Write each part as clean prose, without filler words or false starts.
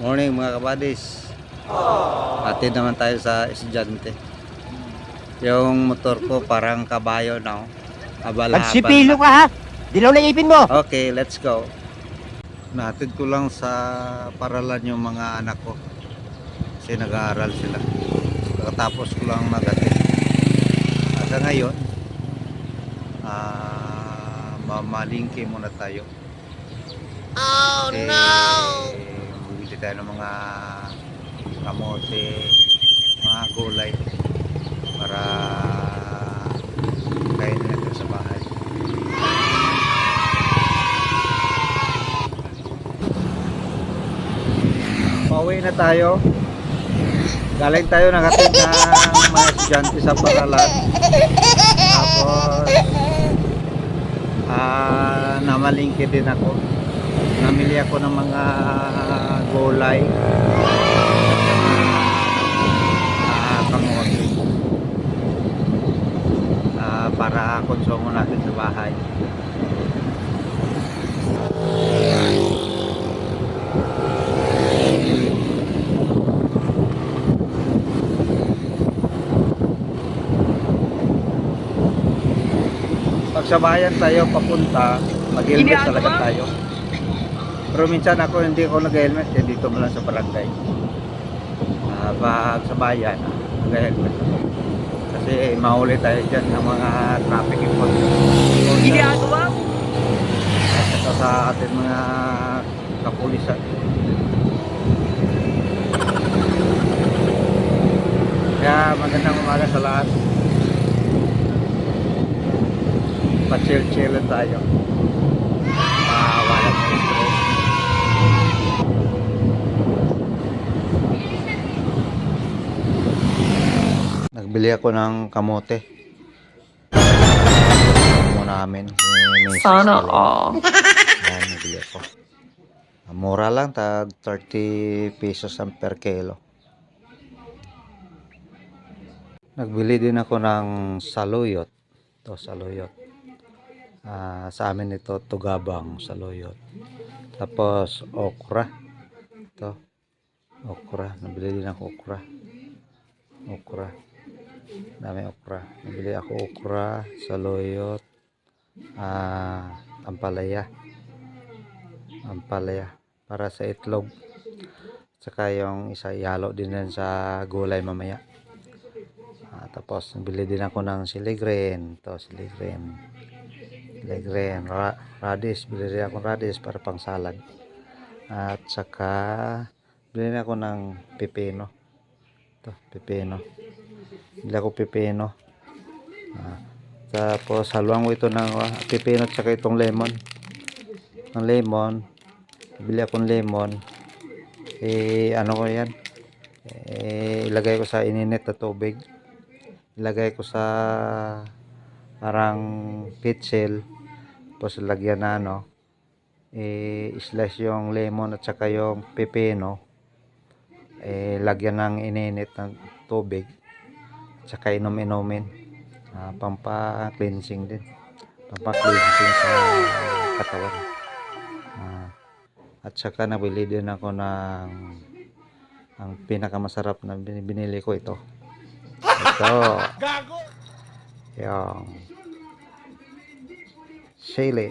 Morning mga kabadis. Atid naman tayo sa estudyante. Yung motor ko parang kabayo na. Abala-abal Magsipilo na. ka ha! Dilaw na ipin mo! Okay, let's go. Natid ko lang sa paralan yung mga anak ko. Kasi nag-aaral sila. Tapos ko lang nagatid. Hanggang ngayon, mamalingki muna tayo. Oh Kasi, no! bumili tayo ng mga kamote, mga gulay para kainin natin sa bahay. Pauwi na tayo. Galing tayo nakatid ng mga estudyante sa paralan. Tapos namalingki din ako. Namili ako ng mga gulay, kamote, para konsumo natin sa bahay. Pag sa bayan tayo papunta, mag-helmet talaga tayo. Pero minsan ako hindi ako nag-helmet, eh, dito mo lang sa barangay. Pag sa bayan, nag-helmet ako. Kasi mahuli tayo dyan ng mga traffic enforcement. Ginagawa mo! Ito sa ating mga kapulisan. Kaya magandang umaga sa lahat. Pa-chill-chill tayo. Walang stress. Nagbili ako ng kamote. Muna namin. Sana all. Yan, nagbili ako. Mura lang, tag 30 pesos ang per kilo. Nagbili din ako ng saluyot. Ito, saluyot. Sa amin ito, tugabang saluyot. Tapos, okra. Ito, okra. Nabili din ako okra. Okra. Dami okra. Nabili ako okra, saluyot, ampalaya. Ampalaya. Para sa itlog. Saka yung isa, ihalo din yan sa gulay mamaya. Tapos, nabili din ako ng siligreen. Ito, siligreen. Siligreen. Radish. Bili din ako ng radish para pang salad. At saka, bili din ako ng pipino. Ito, pipino. Bili ako pipino. Tapos, haluan ko ito ng pipino at saka itong lemon. Ang lemon. Bili akong lemon. Ano ko yan? Ilagay ko sa ininit na tubig. Ilagay ko sa parang pitsil. Tapos lagyan na slice yung lemon at saka yung pipino. Lagyan ng ininit ng tubig. At saka inom-inomin. Pampa-cleansing din. Pampa-cleansing sa katawan. At saka nabili din ako ng ang pinakamasarap na binili ko ito. Ito. Yung sili.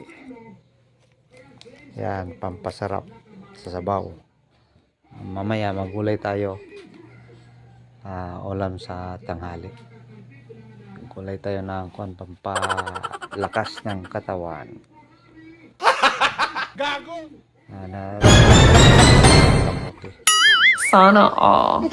Yan, pampasarap sa sabaw. Mamaya magulay tayo. Ulam sa tanghali. Gulay tayo ng pampalakas ng katawan. Sana all.